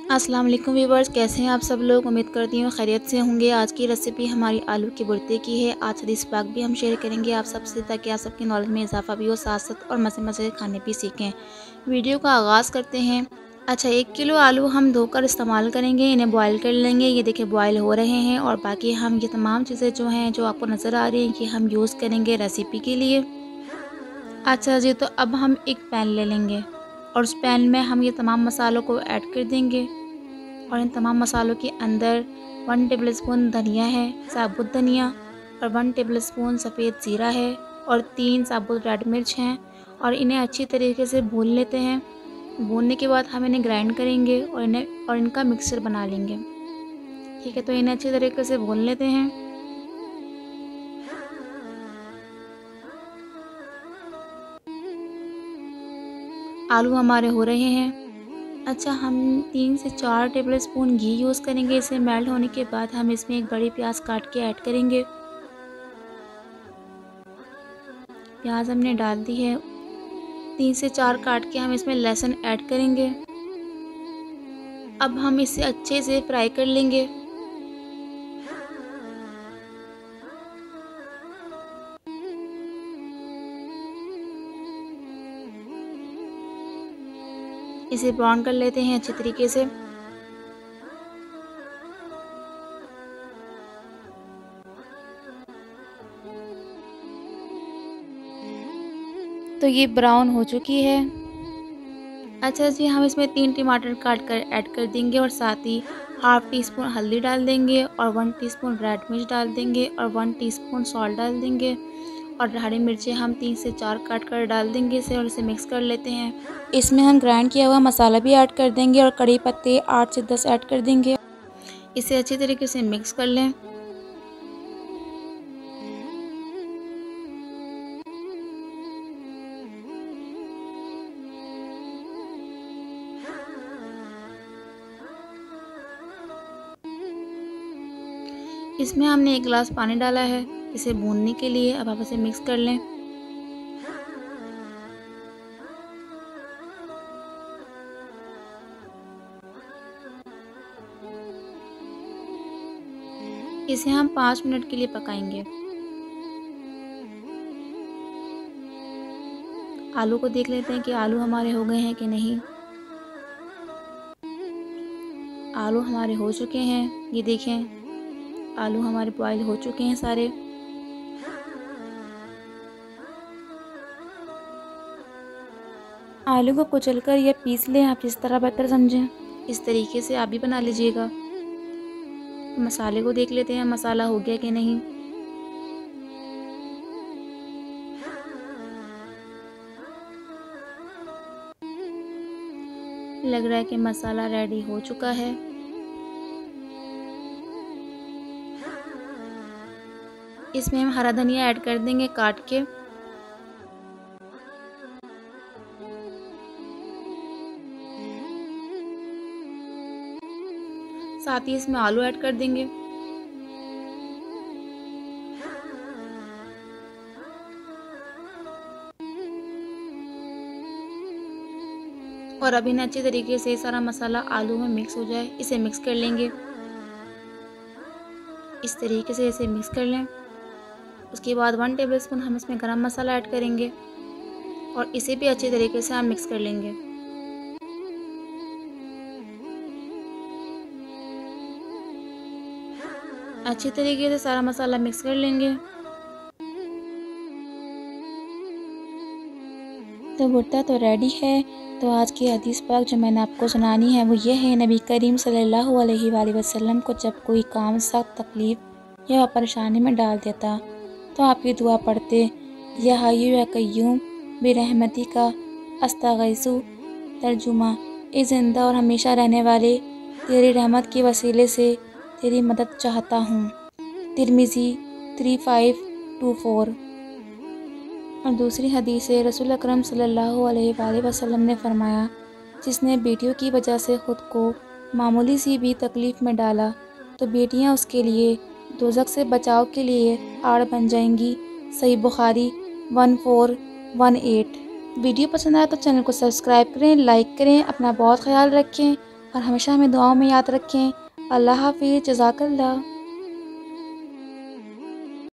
अस्सलाम वालेकुम व्यूवर्स, कैसे हैं आप सब लोग। उम्मीद करती हूँ खैरियत से होंगे। आज की रेसिपी हमारी आलू के भुर्ते की है। आज हदीस पाक भी हम शेयर करेंगे आप सबसे, ताकि आप सबकी नॉलेज में इजाफा भी हो, साथ साथ और मज़े मज़े के खाने भी सीखें। वीडियो का आगाज़ करते हैं। अच्छा, 1 किलो आलू हम धोकर इस्तेमाल करेंगे। इन्हें बॉयल कर लेंगे। ये देखिए बॉयल हो रहे हैं। और बाकी हम ये तमाम चीज़ें जो हैं, जो आपको नज़र आ रही हैं, ये हम यूज़ करेंगे रेसिपी के लिए। अच्छा जी, तो अब हम एक पैन ले लेंगे और उस पैन में हम ये तमाम मसालों को ऐड कर देंगे। और इन तमाम मसालों के अंदर 1 टेबलस्पून धनिया है, साबुत धनिया, और 1 टेबलस्पून सफ़ेद ज़ीरा है, और 3 साबुत रेड मिर्च हैं। और इन्हें अच्छी तरीके से भून लेते हैं। भूनने के बाद हम इन्हें ग्राइंड करेंगे और इनका मिक्सचर बना लेंगे। ठीक है, तो इन्हें अच्छी तरीके से भून लेते हैं। आलू हमारे हो रहे हैं। अच्छा, हम 3 से 4 टेबलस्पून घी यूज़ करेंगे। इसे मेल्ट होने के बाद हम इसमें एक बड़ी प्याज काट के ऐड करेंगे। प्याज हमने डाल दी है। 3 से 4 काट के हम इसमें लहसुन ऐड करेंगे। अब हम इसे अच्छे से फ्राई कर लेंगे। इसे ब्राउन कर लेते हैं अच्छे तरीके से। तो ये ब्राउन हो चुकी है। अच्छा जी, हम इसमें 3 टमाटर काट कर ऐड कर देंगे, और साथ ही हाफ़ टी स्पून हल्दी डाल देंगे, और 1 टीस्पून रेड मिर्च डाल देंगे, और 1 टीस्पून सॉल्ट डाल देंगे। और हरी मिर्चें हम 3 से 4 काट कर डाल देंगे इसे, और इसे मिक्स कर लेते हैं। इसमें हम ग्राइंड किया हुआ मसाला भी ऐड कर देंगे, और कड़ी पत्ते 8 से 10 ऐड कर देंगे। इसे अच्छी तरीके से मिक्स कर लें। इसमें हमने 1 गिलास पानी डाला है इसे भूनने के लिए। अब आप इसे मिक्स कर लें। इसे हम 5 मिनट के लिए पकाएंगे। आलू को देख लेते हैं कि आलू हमारे हो गए हैं कि नहीं। आलू हमारे हो चुके हैं। ये देखें, आलू हमारे बॉयल हो चुके हैं सारे। आलू को कुचलकर या पीस लें, आप जिस तरह बेहतर समझें। इस तरीके से आप भी बना लीजिएगा। मसाले को देख लेते हैं मसाला हो गया कि नहीं। लग रहा है कि मसाला रेडी हो चुका है। इसमें हम हरा धनिया ऐड कर देंगे काट के। साथ ही इसमें आलू ऐड कर देंगे। और अभी ना अच्छी तरीके से सारा मसाला आलू में मिक्स हो जाए, इसे मिक्स कर लेंगे। इस तरीके से इसे मिक्स कर लें। उसके बाद 1 टेबलस्पून हम इसमें गरम मसाला ऐड करेंगे, और इसे भी अच्छी तरीके से हम मिक्स कर लेंगे। अच्छी तरीके से सारा मसाला मिक्स कर लेंगे। तो भुट्टा तो रेडी है। तो आज की हदीस पाक जो मैंने आपको सुनानी है वो ये है, नबी करीम सल्लल्लाहु अलैहि वसल्लम को जब कोई काम सख्त तकलीफ़ या परेशानी में डाल देता तो आप ये दुआ पढ़ते, या हय्यु या कय्यूम बिरहमती का अस्तगीसु। तर्जुमा, ए ज़िंदा और हमेशा रहने वाले, तेरी रहमत के वसीले से तेरी मदद चाहता हूँ। तिरमिज़ी 3524। और दूसरी हदीस है, रसूल अकरम सल्लल्लाहु अलैहि वसल्लम ने फरमाया, जिसने बेटियों की वजह से ख़ुद को मामूली सी भी तकलीफ़ में डाला तो बेटियां उसके लिए दोज़ख से बचाव के लिए आड़ बन जाएंगी। सही बुखारी 1418। वीडियो पसंद आया तो चैनल को सब्सक्राइब करें, लाइक करें, अपना बहुत ख्याल रखें। और हमेशा हमें दुआओं में याद रखें। अल्लाह हाफ़िज़, जज़ाकल्लाह।